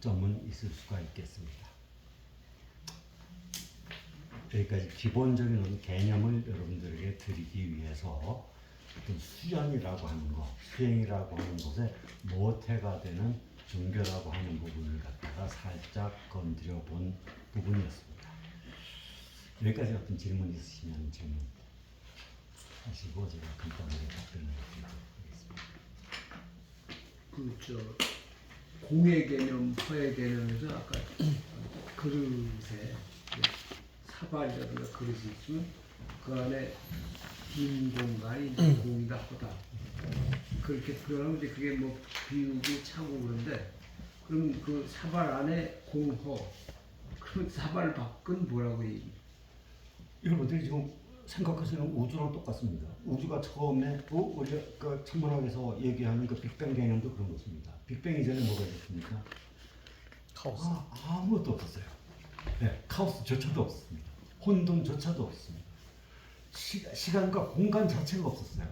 점은 있을 수가 있겠습니다. 여기까지 기본적인 개념을 여러분들에게 드리기 위해서 어떤 수련이라고 하는 것, 수행이라고 하는 것에 모태가 되는 종교라고 하는 부분을 갖다가 살짝 건드려 본 부분이었습니다. 여기까지 어떤 질문 있으시면 질문 하시고 제가 간단하게 답변을 드리도록 하겠습니다. 공의 개념, 허의 개념에서 아까 그릇에 사발이라든가 그릇이 있으면 그 안에 빈 공간이 공이다 허다 그렇게 표현하면 이제 그게 뭐 비우고 차고 그런데 그럼 그 사발 안에 공허 그럼 사발 밖은 뭐라고 얘기? 여러분들이 지금 생각하시는 우주랑 똑같습니다. 우주가 처음에 우리가 그 천문학에서 얘기하는 그 빅뱅 개념도 그런 것입니다. 빅뱅 이전에 뭐가 있었습니까? 카오스. 아무것도 없었어요. 네, 카오스조차도 없었습니다. 혼돈조차도 없었습니다. 시간과 공간 자체가 없었어요.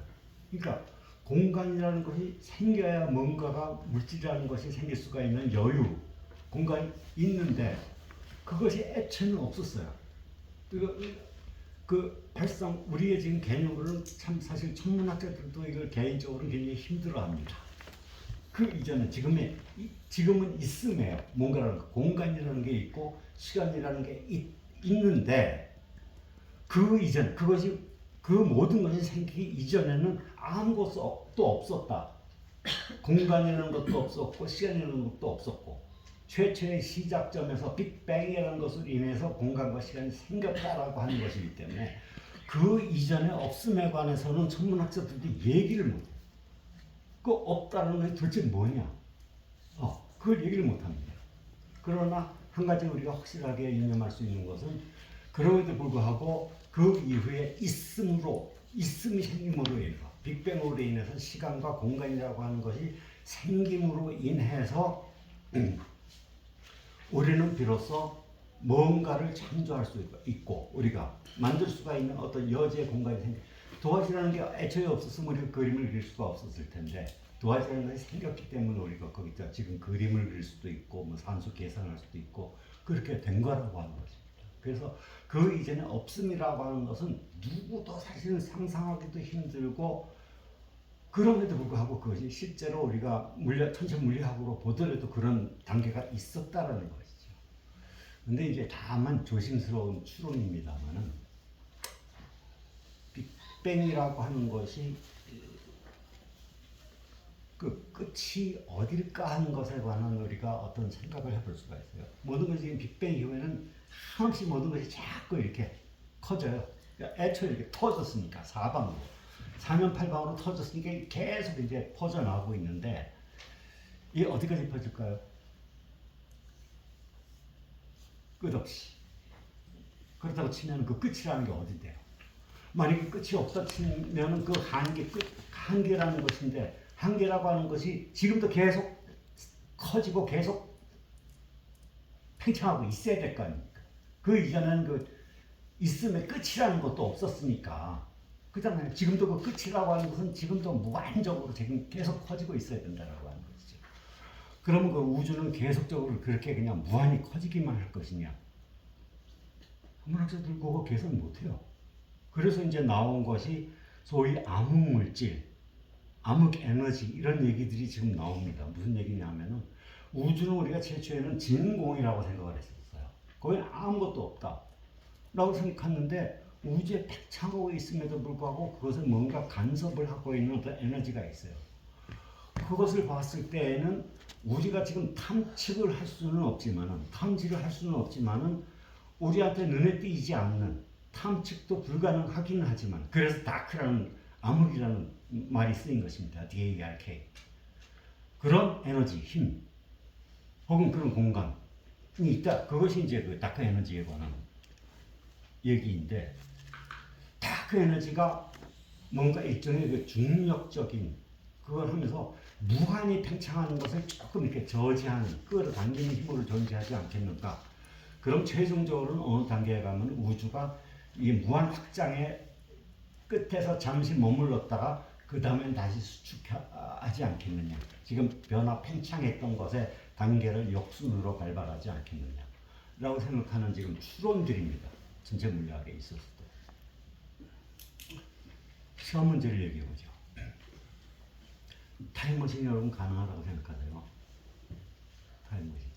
그러니까 공간이라는 것이 생겨야 뭔가가 물질이라는 것이 생길 수가 있는 여유, 공간이 있는데 그것이 애초에는 없었어요. 그 발상 우리의 지금 개념으로는 참 사실 천문학자들도 이걸 개인적으로 굉장히 힘들어합니다. 그 이전에 지금은 있음이에요. 뭔가라는 거, 공간이라는 게 있고 시간이라는 게 있는데 그 이전 그것이 그 모든 것이 생기기 이전에는 아무것도 없었다. 공간이라는 것도 없었고 시간이라는 것도 없었고 최초의 시작점에서 빅뱅이라는 것으로 인해서 공간과 시간이 생겼다라고 하는 것이기 때문에 그 이전에 없음에 관해서는 천문학자들도 얘기를 못해요. 그 없다는 것이 도대체 뭐냐? 그걸 얘기를 못합니다. 그러나 한 가지 우리가 확실하게 유념할 수 있는 것은 그럼에도 불구하고 그 이후에 있음이 생김으로 인해서 빅뱅으로 인해서 시간과 공간이라고 하는 것이 생김으로 인해서 우리는 비로소 뭔가를 창조할 수 있고 우리가 만들 수가 있는 어떤 여지의 공간이 생겨 도화지라는 게 애초에 없었으면 우리가 그림을 그릴 수가 없었을 텐데 도화지라는 것이 생겼기 때문에 우리가 거기다 지금 그림을 그릴 수도 있고 뭐 산수 계산할 수도 있고 그렇게 된 거라고 하는 것입니다. 그래서 그 이전에 없음이라고 하는 것은 누구도 사실은 상상하기도 힘들고 그럼에도 불구하고 그것이 실제로 우리가 천체 물리학으로 보더라도 그런 단계가 있었다라는 것이죠. 근데 이제 다만 조심스러운 추론입니다만은 빅뱅이라고 하는 것이 그 끝이 어딜까 하는 것에 관한 우리가 어떤 생각을 해볼 수가 있어요. 모든 것이 지금 빅뱅 이후에는 한없이 모든 것이 자꾸 이렇게 커져요. 그러니까 애초에 이렇게 터졌으니까 사방으로. 사면팔방으로 터졌으니까 계속 이제 퍼져나오고 있는데 이게 어디까지 퍼질까요? 끝없이. 그렇다고 치면 그 끝이라는 게 어딘데요? 만약에 끝이 없다 치면 그 한계라는 것인데 한계라고 하는 것이 지금도 계속 커지고 계속 팽창하고 있어야 될 거 아닙니까? 그 이전에는 그 있음의 끝이라는 것도 없었으니까 그렇잖아요. 지금도 그 끝이라고 하는 것은 지금도 무한적으로 지금 계속 커지고 있어야 된다라고 하는 것이죠. 그러면 그 우주는 계속적으로 그렇게 그냥 무한히 커지기만 할 것이냐? 천문학자들 그거 계산 못해요. 그래서 이제 나온 것이 소위 암흑물질, 암흑에너지 이런 얘기들이 지금 나옵니다. 무슨 얘기냐면은 우주는 우리가 최초에는 진공이라고 생각을 했었어요. 거기는 아무것도 없다 라고 생각했는데 우주에 팽창하고 있음에도 불구하고 그것은 뭔가 간섭을 하고 있는 어떤 에너지가 있어요. 그것을 봤을 때에는 우리가 지금 탐지를 할 수는 없지만은 우리한테 눈에 띄지 않는 탐측도 불가능하긴 하지만 그래서 다크라는 암흑이라는 말이 쓰인 것입니다. DARK. 그런 에너지, 힘 혹은 그런 공간이 있다. 그것이 이제 그 다크 에너지에 관한 얘기인데 다크 에너지가 뭔가 일종의 그 중력적인 그걸 하면서 무한히 팽창하는 것을 조금 이렇게 저지하는 끌어당기는 힘으로 존재하지 않겠는가? 그럼 최종적으로는 어느 단계에 가면 우주가 이 무한 확장의 끝에서 잠시 머물렀다가 그 다음엔 다시 수축하지 않겠느냐. 지금 변화 팽창했던 것에 단계를 역순으로 발발하지 않겠느냐라고 생각하는 지금 추론들입니다. 전체 물리학에 있어서도. 시험 문제를 얘기해보죠. 타임머신이 여러분 가능하다고 생각하세요? 타임머신.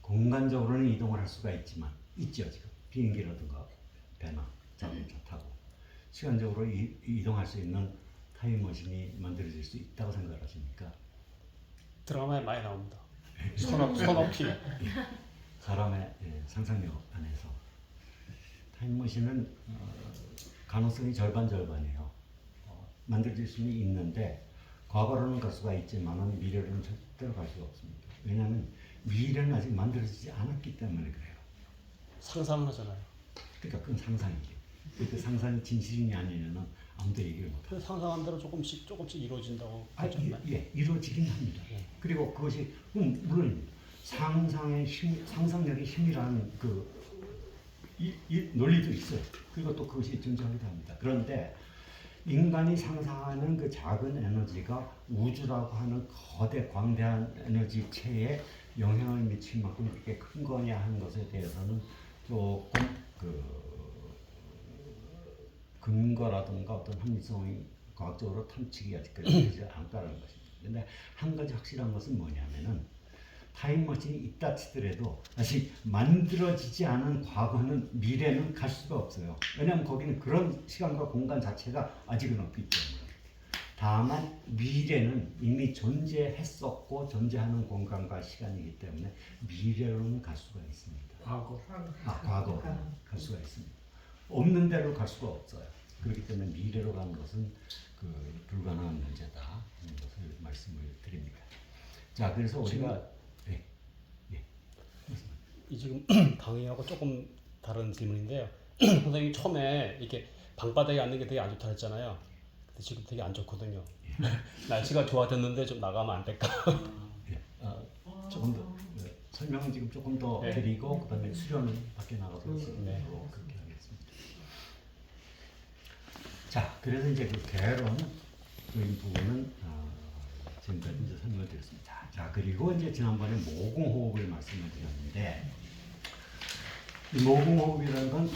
공간적으로는 이동을 할 수가 있죠 지금. 비행기라든가 배나 자동차 타고. 시간적으로 이동할 수 있는 타임머신이 만들어질 수 있다고 생각하십니까? 드라마에 많이 나옵니다. 손업히. 사람의 상상력 안에서. 타임머신은 가능성이 절반이에요. 만들어질 수는 있는데 과거로는 갈 수가 있지만 미래로는 절대로 갈 수가 없습니다. 왜냐하면 미래는 아직 만들어지지 않았기 때문에 그래요. 상상을 하잖아요. 그러니까 그건 상상이죠. 그 상상이 진실이냐 아니냐는 아무도 얘기를 못해요. 그 상상한 대로 조금씩 이루어진다고 하잖아요. 예, 이루어지긴 합니다. 그리고 그것이 물론 상상의 힘, 상상력의 힘이라는 이 논리도 있어요. 그리고 또 그것이 존재하기도 합니다. 그런데 인간이 상상하는 그 작은 에너지가 우주라고 하는 거대 광대한 에너지체에 영향을 미칠 만큼 그렇게 큰 거냐 하는 것에 대해서는 조금 근거라든가 어떤 합리성이 과학적으로 탐측이 아직까지 되지 않다는 것입니다. 근데 한 가지 확실한 것은 뭐냐면은 타임머신이 있다 치더라도 다시 만들어지지 않은 과거는 미래는 갈 수가 없어요. 왜냐하면 거기는 그런 시간과 공간 자체가 아직은 없기 때문에. 다만 미래는 이미 존재했었고 존재하는 공간과 시간이기 때문에 미래로는 갈 수가 있습니다. 과거로 갈 수가 있습니다. 없는 데로 갈 수가 없어요. 그렇기 때문에 미래로 가는 것은 불가능한 문제다 하는 것을 말씀을 드립니다. 자, 그래서 우리가 이 지금 강의하고 조금 다른 질문인데요. 선생님이 처음에 이렇게 방바닥에 앉는 게 되게 안 좋다 했잖아요. 근데 지금 되게 안 좋거든요. 날씨가 좋아졌는데 좀 나가면 안 될까? 조금 더 설명은 지금 조금 더 드리고 그다음에 수련은 밖에 나가서 그렇게 하겠습니다. 자, 그래서 이제 그 개론적인 부분은 지금까지 이제 설명을 드렸습니다. 자, 그리고 이제 지난번에 모공호흡을 말씀을 드렸는데 이 모공호흡이라는 건